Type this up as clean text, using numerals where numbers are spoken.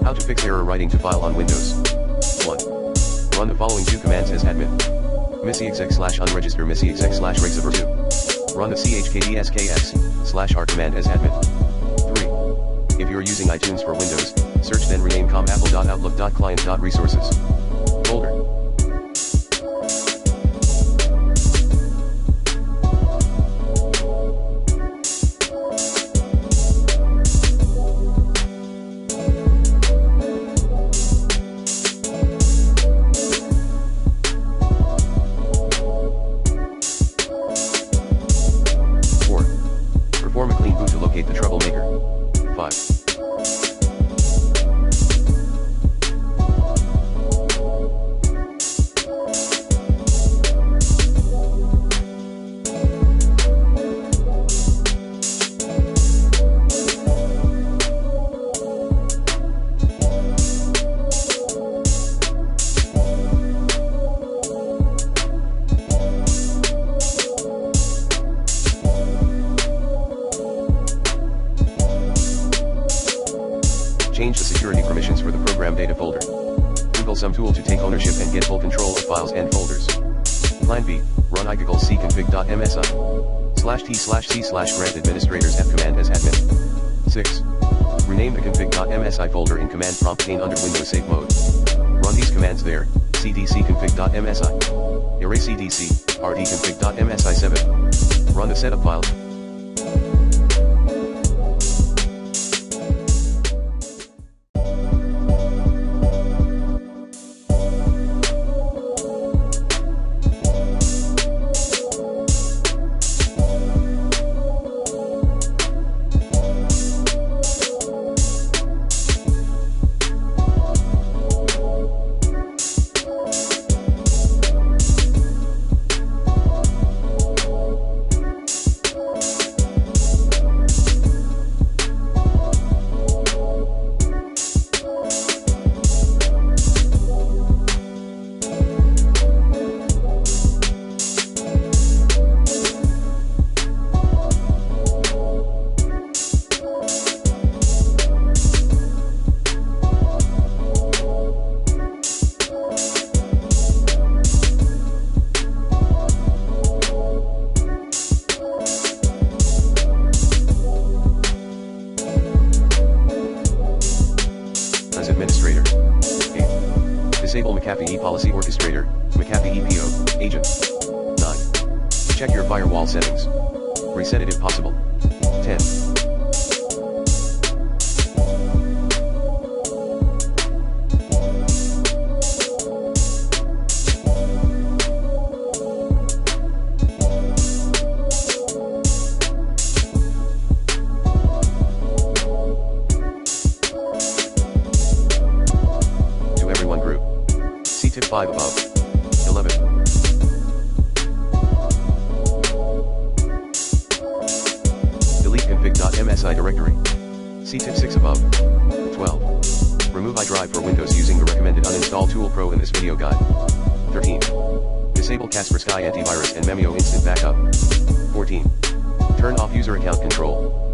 How to fix error writing to file on Windows. 1. Run the following two commands as admin. missyexec/unregister missyexec/regxaver 2. Run the chkdskx/r command as admin. 3. If you are using iTunes for Windows, search then rename com apple.outlook.client.resources. Folder. Perform a clean boot to locate the troublemaker. 5. Change the security permissions for the program data folder. Google some tool to take ownership and get full control of files and folders. Plan B, run igoogle cconfig.msi/t/c/grant administrators f command as admin. 6. Rename the config.msi folder in command prompt pane under Windows Safe Mode. Run these commands there: cdcconfig.msi, erase cdc, rdconfig.msi7. Run the setup files. As administrator. 8. Disable McAfee ePolicy Orchestrator, McAfee ePO, agent. 9. Check your firewall settings. Reset it if possible. 10. Tip 5 above. 11. Delete config.msi directory. See tip 6 above. 12. Remove iDrive for Windows using the recommended uninstall tool Pro in this video guide. 13. Disable Kaspersky antivirus and Memio instant backup. 14. Turn off user account control.